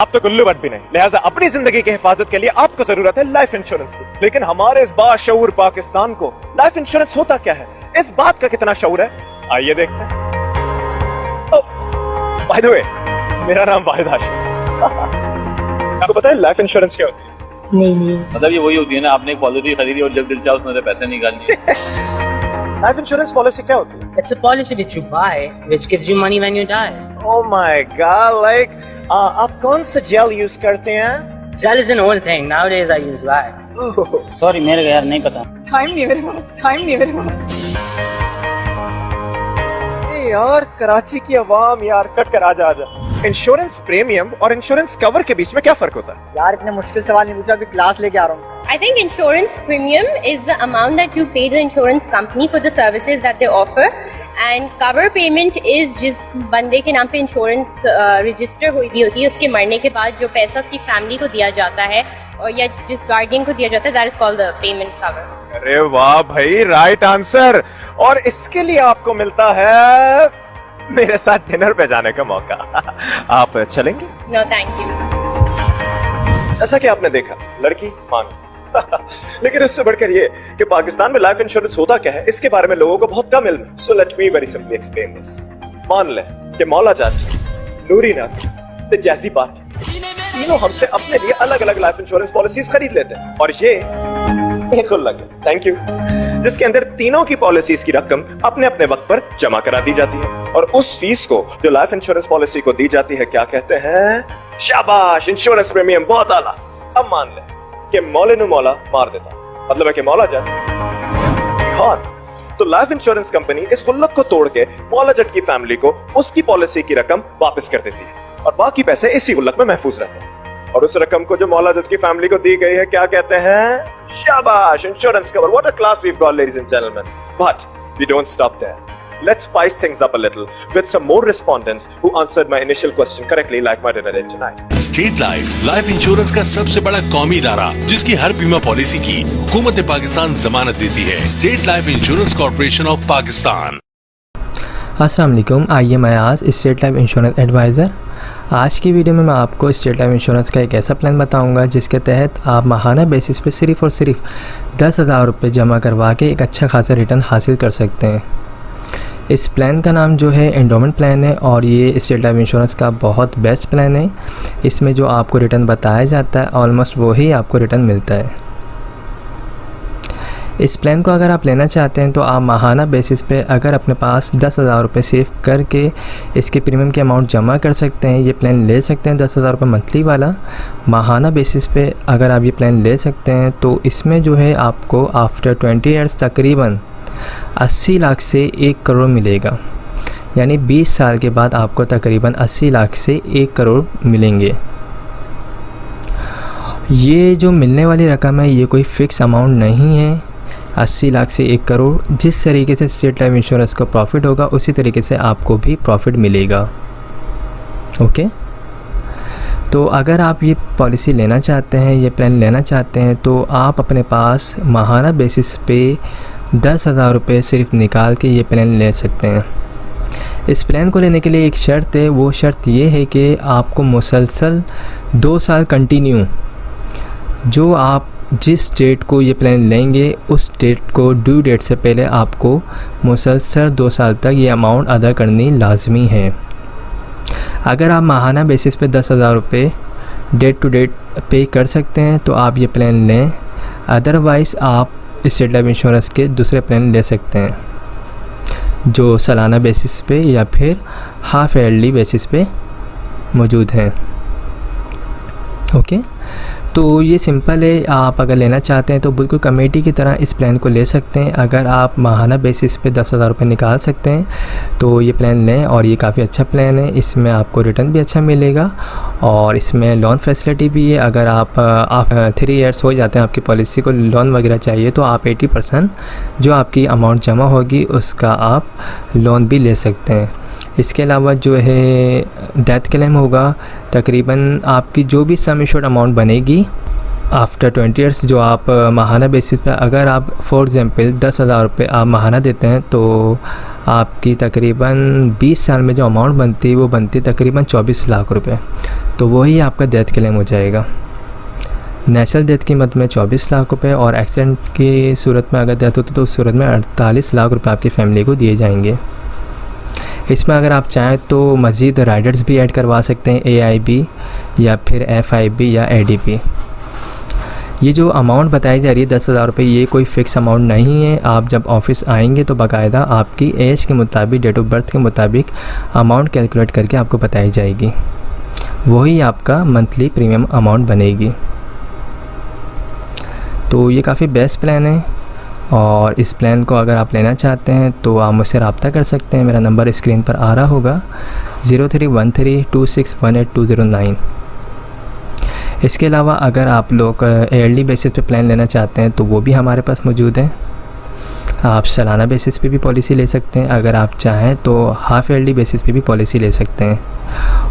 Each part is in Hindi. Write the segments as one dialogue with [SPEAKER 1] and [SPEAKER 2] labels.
[SPEAKER 1] अब तो गुल्लू बट भी नहीं, लिहाजा अपनी जिंदगी की हिफाजत के लिए आपको जरूरत है लाइफ इंश्योरेंस की। लेकिन हमारे इस बाशऊर पाकिस्तान को लाइफ इंश्योरेंस होता क्या है, इस बात का कितना शऊर है, आइए देखते हैं। बाय द वे, मेरा नाम वाहिद हाशिम। आपको पता है लाइफ इंश्योरेंस क्या होती है?
[SPEAKER 2] नहीं।
[SPEAKER 3] मतलब ये वही होती है ना, आपने एक पॉलिसी खरीदी और जब दिल चाहे उसमें से पैसे निकाल लिए।
[SPEAKER 1] लाइफ इंश्योरेंस पॉलिसी क्या होती है?
[SPEAKER 2] It's a policy which you buy, which gives you money when you die.
[SPEAKER 1] Oh my God, like आप कौन सा जेल यूज करते हैं?
[SPEAKER 2] Gel is an old thing. Nowadays I use wax.
[SPEAKER 3] Sorry मेरे को यार नहीं पता।
[SPEAKER 4] टाइम नहीं मेरे पास।
[SPEAKER 1] यार कराची की आवाम यार कट कर आजा। इंश्योरेंस प्रीमियम और इंश्योरेंस कवर के बीच में क्या फर्क होता है?
[SPEAKER 5] यार इतने मुश्किल सवाल नहीं पूछा, अभी क्लास लेके आ रहा हूँ।
[SPEAKER 6] I think insurance premium is the amount that you pay the insurance company for the services that they offer, and cover payment is जिस बंदे के नाम पे इंश्योरेंस रजिस्टर हुई भी होती है उसके मरने के बाद जो पैसा उसकी फैमिली को दिया जाता है और या जिस गार्डियन को दिया जाता है, that is called the payment cover.
[SPEAKER 1] अरे वाह भाई, राइट आंसर। और इसके लिए आपको मिलता है मेरे साथ डिनर पे जाने का मौका। आप चलेंगे?
[SPEAKER 6] No, thank you.
[SPEAKER 1] जैसा कि आपने देखा, लड़की मान लेकिन उससे बढ़कर ये कि पाकिस्तान में लाइफ इंश्योरेंस होता क्या है, इसके बारे में लोगों को बहुत कम इल्म। So let me very simply explain this. मान ले कि मौला चाची, नूरी नाथ, ते जैसी बात तीनों हमसे अपने लिए अलग अलग लाइफ इंश्योरेंस पॉलिसीज खरीद लेते हैं, और ये एक लगे, थैंक यू, जिसके अंदर तीनों की पॉलिसीज की रकम अपने अपने वक्त पर जमा करा दी जाती है, और उस फीस को जो लाइफ इंश्योरेंस पॉलिसी को दी जाती है क्या कहते हैं? शाबाश, इंश्योरेंस प्रीमियम, बहुत आला। अब मान ले कि मौले नु मौला मार देता, मतलब है कि मौला जट खान, तो लाइफ इंश्योरेंस कंपनी इस गुल्लक को तोड़ के मौला जट की फैमिली को उसकी पॉलिसी की रकम वापस कर देती है, और बाकी पैसे इसी गुल्लक में महफूज रहते हैं। और उस रकम को जो मौला जट की फैमिली को दी गई है क्या कहते हैं? शाबाश, insurance cover. What a class we have got, ladies and gentlemen. But we don't stop there. Let's spice things up a little with some more respondents who answered my initial question correctly, like my dinner did tonight.
[SPEAKER 7] State life insurance का सबसे बड़ा कौमी इदारा, जिसकी हर बीमा पॉलिसी की हुकूमत पाकिस्तान जमानत देती है। State life insurance corporation of Pakistan.
[SPEAKER 8] अस्सलाम वालेकुम, आइए मैं आज स्टेट लाइफ इंश्योरेंस एडवाइज़र। आज की वीडियो में मैं आपको स्टेट लाइफ इंश्योरेंस का एक ऐसा प्लान बताऊंगा जिसके तहत आप माहाना बेसिस पे सिर्फ़ और सिर्फ 10,000 रुपये जमा करवा के एक अच्छा खासा रिटर्न हासिल कर सकते हैं। इस प्लान का नाम जो है एंडोमेंट प्लान है, और ये स्टेट लाइफ इंश्योरेंस का बहुत बेस्ट प्लान है। इसमें जो आपको रिटर्न बताया जाता है ऑलमोस्ट वही आपको रिटर्न मिलता है। इस प्लान को अगर आप लेना चाहते हैं तो आप माहाना बेसिस पे अगर अपने पास 10,000 रुपये सेव करके इसके प्रीमियम के अमाउंट जमा कर सकते हैं, ये प्लान ले सकते हैं। 10,000 रुपये मंथली वाला माहाना बेसिस पे अगर आप ये प्लान ले सकते हैं तो इसमें जो है आपको आफ्टर 20 ईयर्स तकरीबन 80 लाख से 1 करोड़ मिलेगा, यानी 20 साल के बाद आपको तकरीबन 80 लाख से 1 करोड़ मिलेंगे। ये जो मिलने वाली रकम है ये कोई फ़िक्स अमाउंट नहीं है। 80 लाख से 1 करोड़ जिस तरीके से स्टेट लाइफ इंश्योरेंस को प्रॉफिट होगा उसी तरीके से आपको भी प्रॉफिट मिलेगा। ओके, तो अगर आप ये पॉलिसी लेना चाहते हैं, ये प्लान लेना चाहते हैं, तो आप अपने पास माहाना बेसिस पे 10,000 रुपये सिर्फ निकाल के ये प्लान ले सकते हैं। इस प्लान को लेने के लिए एक शर्त है, वो शर्त ये है कि आपको मुसलसल 2 साल कंटिन्यू, जो आप जिस डेट को ये प्लान लेंगे उस डेट को ड्यू डेट से पहले आपको मुसलसल 2 साल तक ये अमाउंट अदा करनी लाजमी है। अगर आप माहाना बेसिस पे 10,000 रुपये डेट टू डेट पे कर सकते हैं तो आप ये प्लान लें, अदरवाइज़ आप स्टेट लाइफ इंश्योरेंस के दूसरे प्लान ले सकते हैं जो सालाना बेसिस पे या फिर हाफ ईयरली बेसिस पे मौजूद हैं। ओके, तो ये सिंपल है। आप अगर लेना चाहते हैं तो बिल्कुल कमेटी की तरह इस प्लान को ले सकते हैं। अगर आप माहाना बेसिस पे 10,000 रुपये निकाल सकते हैं तो ये प्लान लें, और ये काफ़ी अच्छा प्लान है। इसमें आपको रिटर्न भी अच्छा मिलेगा और इसमें लोन फैसिलिटी भी है। अगर आप 3 ईयर्स हो जाते हैं आपकी पॉलिसी को लोन वगैरह चाहिए तो आप 80% जो आपकी अमाउंट जमा होगी उसका आप लोन भी ले सकते हैं। इसके अलावा जो है डेथ क्लेम होगा, तकरीबन आपकी जो भी सम एश्योर्ड अमाउंट बनेगी आफ्टर 20 ईयर्स, जो आप माहाना बेसिस पे अगर आप फॉर एग्ज़ाम्पल 10,000 रुपये आप माहाना देते हैं तो आपकी तकरीबन 20 साल में जो अमाउंट बनती है वो बनती है तकरीबन 24 लाख रुपए। तो वही आपका डेथ क्लेम हो जाएगा। नेचुरल डेथ की मद में 24 लाख रुपए और एक्सीडेंट की सूरत में अगर डेथ होती तो उस सूरत में 48 लाख रुपए आपकी फैमिली को दिए जाएंगे। इसमें अगर आप चाहें तो मज़ीद राइडर्स भी ऐड करवा सकते हैं, AIB या फिर FIB या ADP। ये जो अमाउंट बताई जा रही है 10,000 रुपये, ये कोई फ़िक्स अमाउंट नहीं है। आप जब ऑफिस आएंगे तो बाकायदा आपकी एज के मुताबिक, डेट ऑफ बर्थ के मुताबिक अमाउंट कैलकुलेट करके आपको बताई जाएगी, वही आपका मंथली प्रीमियम अमाउंट बनेगी। तो ये काफ़ी बेस्ट प्लान है और इस प्लान को अगर आप लेना चाहते हैं तो आप मुझसे रब्ता कर सकते हैं। मेरा नंबर स्क्रीन पर आ रहा होगा 031326182009। इसके अलावा अगर आप लोग ईयरली बेसिस पे प्लान लेना चाहते हैं तो वो भी हमारे पास मौजूद है। आप सालाना बेसिस पे भी पॉलिसी ले सकते हैं, अगर आप चाहें तो हाफ ईयरली बेसिस पे भी पॉलिसी ले सकते हैं,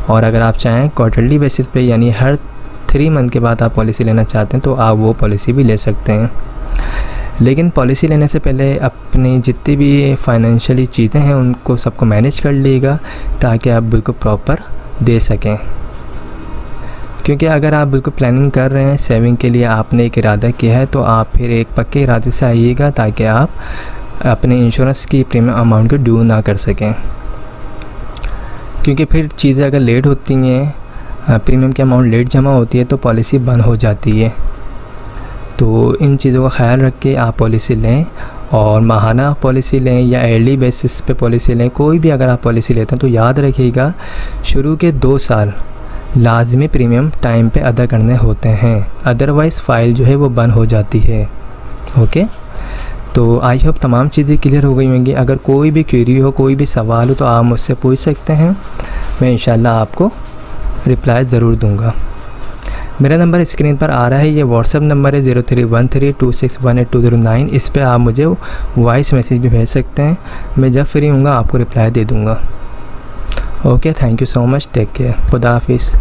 [SPEAKER 8] और अगर आप चाहें क्वार्टरली बेसिस पे यानी हर 3 मंथ के बाद आप पॉलिसी लेना चाहते हैं तो आप वो पॉलिसी भी ले सकते हैं। लेकिन पॉलिसी लेने से पहले अपनी जितनी भी फाइनेंशियली चीज़ें हैं उनको सबको मैनेज कर लीजिएगा ताकि आप बिल्कुल प्रॉपर दे सकें। क्योंकि अगर आप बिल्कुल प्लानिंग कर रहे हैं सेविंग के लिए, आपने एक इरादा किया है, तो आप फिर एक पक्के इरादे से आइएगा ताकि आप अपने इंश्योरेंस की प्रीमियम अमाउंट को ड्यू ना कर सकें। क्योंकि फिर चीज़ें अगर लेट होती हैं, प्रीमियम की अमाउंट लेट जमा होती है तो पॉलिसी बंद हो जाती है। तो इन चीज़ों का ख्याल रख के आप पॉलिसी लें, और माहाना पॉलिसी लें या ईयरली बेसिस पे पॉलिसी लें, कोई भी अगर आप पॉलिसी लेते हैं तो याद रखिएगा शुरू के 2 साल लाजमी प्रीमियम टाइम पे अदा करने होते हैं, अदरवाइज़ फ़ाइल जो है वो बंद हो जाती है। ओके, तो आई होप तमाम चीज़ें क्लियर हो गई होंगी। अगर कोई भी क्वेरी हो, कोई भी सवाल हो तो आप मुझसे पूछ सकते हैं, मैं इंशाल्लाह आपको रिप्लाई ज़रूर दूंगा। मेरा नंबर स्क्रीन पर आ रहा है, ये व्हाट्सअप नंबर है 031326182009। इस पर आप मुझे वॉइस मैसेज भी भेज सकते हैं, मैं जब फ्री हूँगा आपको रिप्लाई दे दूँगा। Okay, thank you so much, take care, खुदा हाफिज़।